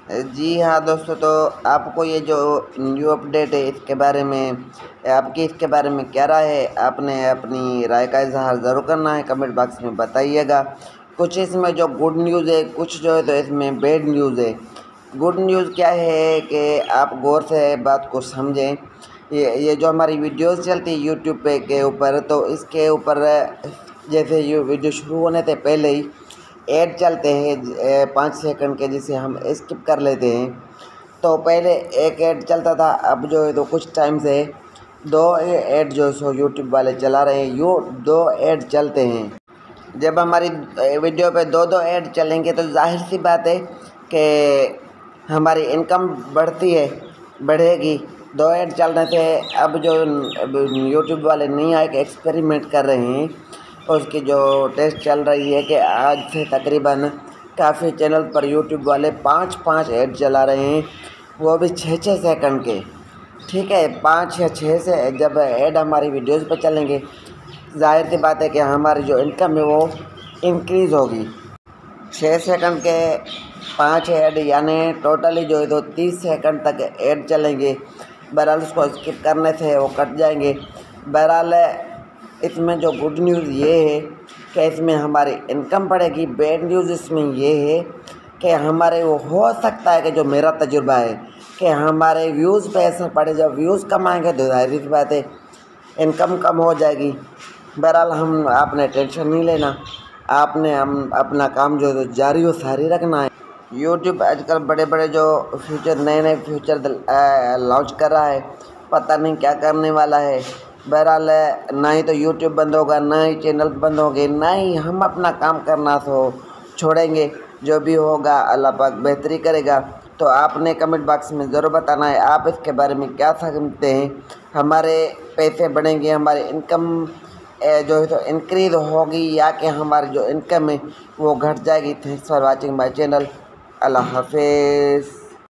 जी हाँ दोस्तों, तो आपको ये जो न्यू अपडेट है इसके बारे में आपकी इसके बारे में क्या राय है? आपने अपनी राय का इज़हार ज़रूर करना है, कमेंट बॉक्स में बताइएगा। कुछ इसमें जो गुड न्यूज़ है, कुछ जो है तो इसमें बैड न्यूज़ है। गुड न्यूज़ क्या है कि आप गौर से बात को समझें। ये जो हमारी वीडियोस चलती है यूट्यूब पे के ऊपर, तो इसके ऊपर जैसे ये वीडियो शुरू होने से पहले ही ऐड चलते हैं 5 सेकंड के, जिसे हम स्किप कर लेते हैं। तो पहले एक ऐड चलता था, अब जो है तो कुछ टाइम से 2 ऐड जो सो यूट्यूब वाले चला रहे हैं। 2 ऐड चलते हैं। जब हमारी वीडियो पे 2 ऐड चलेंगे तो जाहिर सी बात है कि हमारी इनकम बढ़ेगी। 2 ऐड चलने से अब जो यूट्यूब वाले नहीं आए कि एक्सपेरिमेंट कर रहे हैं, उसकी जो टेस्ट चल रही है कि आज से तकरीबन काफ़ी चैनल पर यूट्यूब वाले 5-5 ऐड चला रहे हैं, वो भी 6-6 सेकंड के। ठीक है, 5 या 6 से जब ऐड हमारी वीडियोज़ पर चलेंगे, जाहिर सी बात है कि हमारी जो इनकम है वो इंक्रीज़ होगी। 6 सेकंड के 5 ऐड यानी टोटली जो है तो 30 सेकंड तक ऐड चलेंगे। बहरहाल उसको स्किप करने से वो कट जाएंगे। बहरहाल इसमें जो गुड न्यूज़ ये है कि इसमें हमारी इनकम बढ़ेगी। बैड न्यूज़ इसमें ये है कि हमारे वो हो सकता है कि जो मेरा तजुर्बा है कि हमारे व्यूज़ पे असर पड़े। जब व्यूज़ कम आएंगे तो जाहिर सी बात है इनकम कम हो जाएगी। बहरहाल आपने टेंशन नहीं लेना, आपने हम अपना काम जो है तो जारी व सारी रखना है। यूट्यूब आजकल बड़े जो नए फीचर लॉन्च कर रहा है, पता नहीं क्या करने वाला है। बहरहाल ना ही तो यूट्यूब बंद होगा, ना ही चैनल बंद होंगे, ना ही हम अपना काम करना तो छोड़ेंगे। जो भी होगा अल्लाह पाक बेहतरी करेगा। तो आपने कमेंट बॉक्स में ज़रूर बताना है आप इसके बारे में क्या समझते हैं। हमारे पैसे बढ़ेंगे, हमारी इनकम जो है तो इंक्रीज़ होगी, या कि हमारी जो इनकम है वो घट जाएगी। Thanks for watching my channel. अल्लाह हाफिज़।